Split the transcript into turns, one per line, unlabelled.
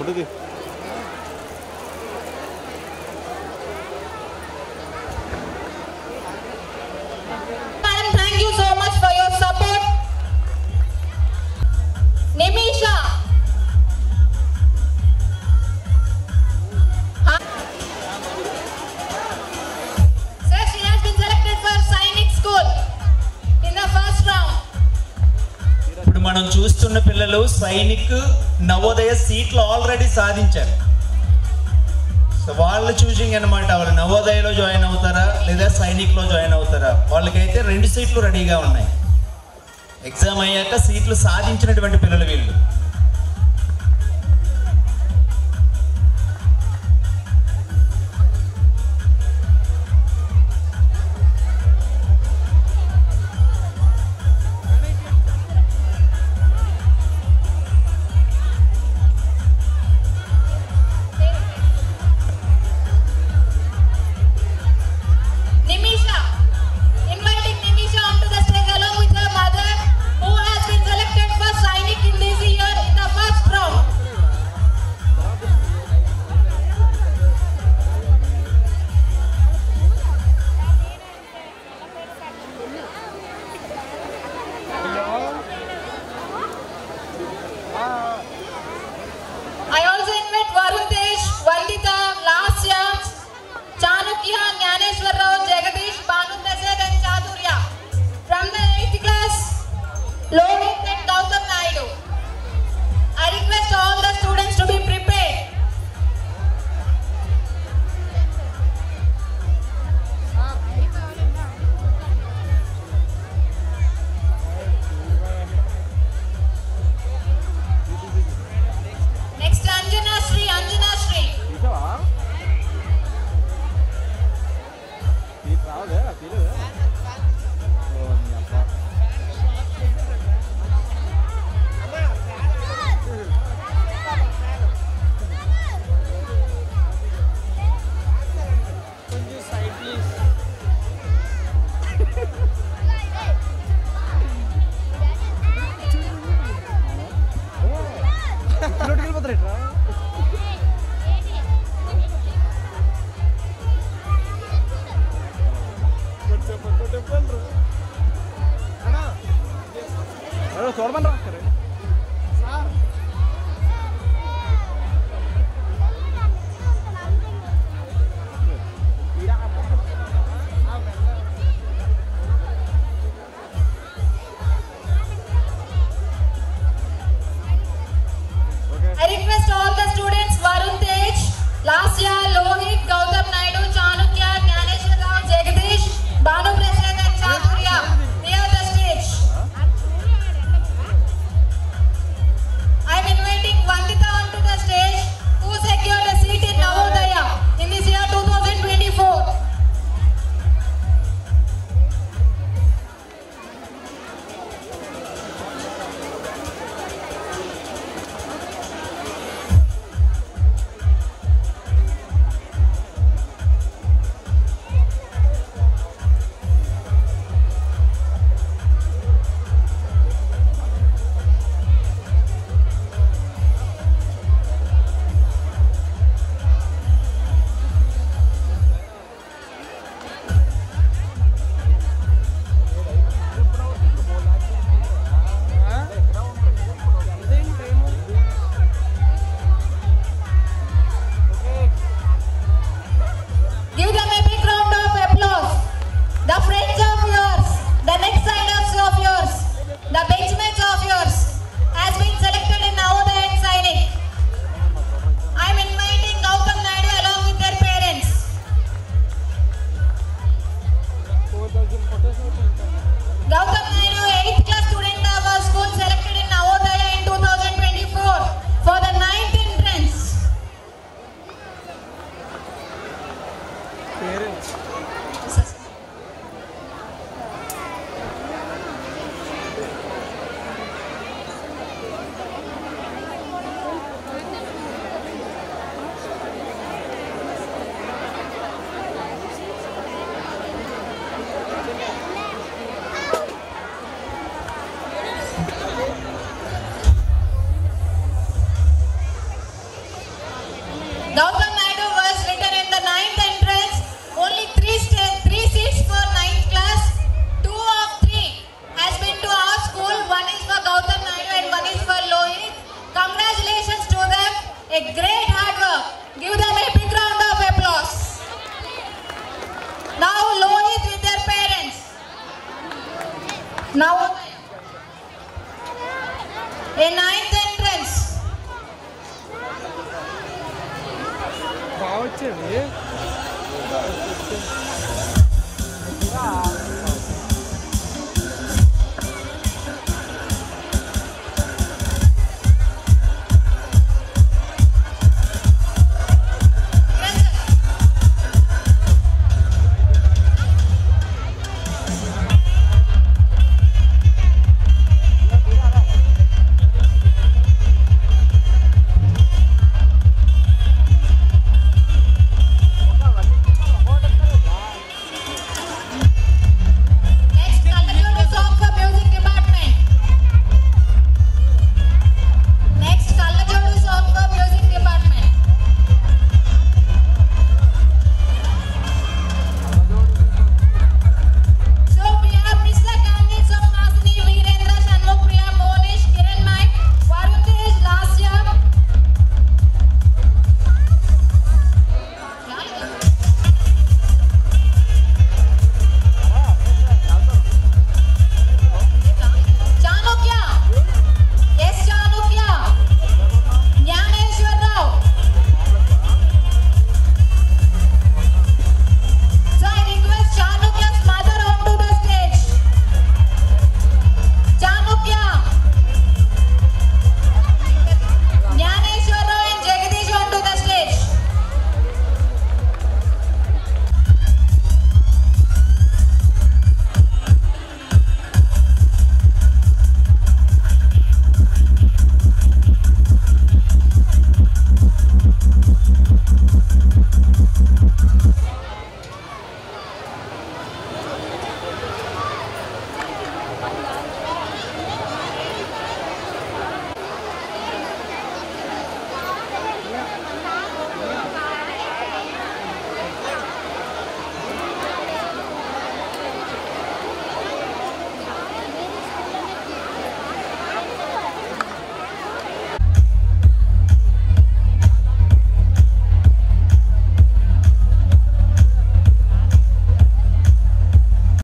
Thank you so much for your support. Nimisha. Sir, she has been selected for Sainik School in the first round.
ఇప్పుడు మనం చూస్తున్న పిల్లలు సైనిక్ నవోదయ సీట్లు already సాధించారు. So వాళ్ళు choosing అనమాట, వాళ్ళు నవోదయలో జాయిన్ అవుతారా లేదా సైనిక్లో జాయిన్ అవుతారా. వాళ్ళకైతే 2 సీట్లు రెడీగా ఉన్నాయి. ఎగ్జామ్ అయ్యాక సీట్లు సాధించినటువంటి పిల్లలు వీళ్ళు.
I also invite Varun Tej, Vandita, Lasya, Chanukya, Gyaneshwar Rao, Jagadish, Banu Prasad and Chaturya. From the 8th class, Lohit and Gautam Naidu. I request all the students to be prepared. Next, Anjana Shri. I request all the students, Varun Tej, Lasya, Lohit, Gautam Naidu, Chanukya, Gyaneshwar Rao, Jagadish, Banu Prasad and Chaturya. Near the stage. Now, a ninth entrance.
బాగా వచ్చేది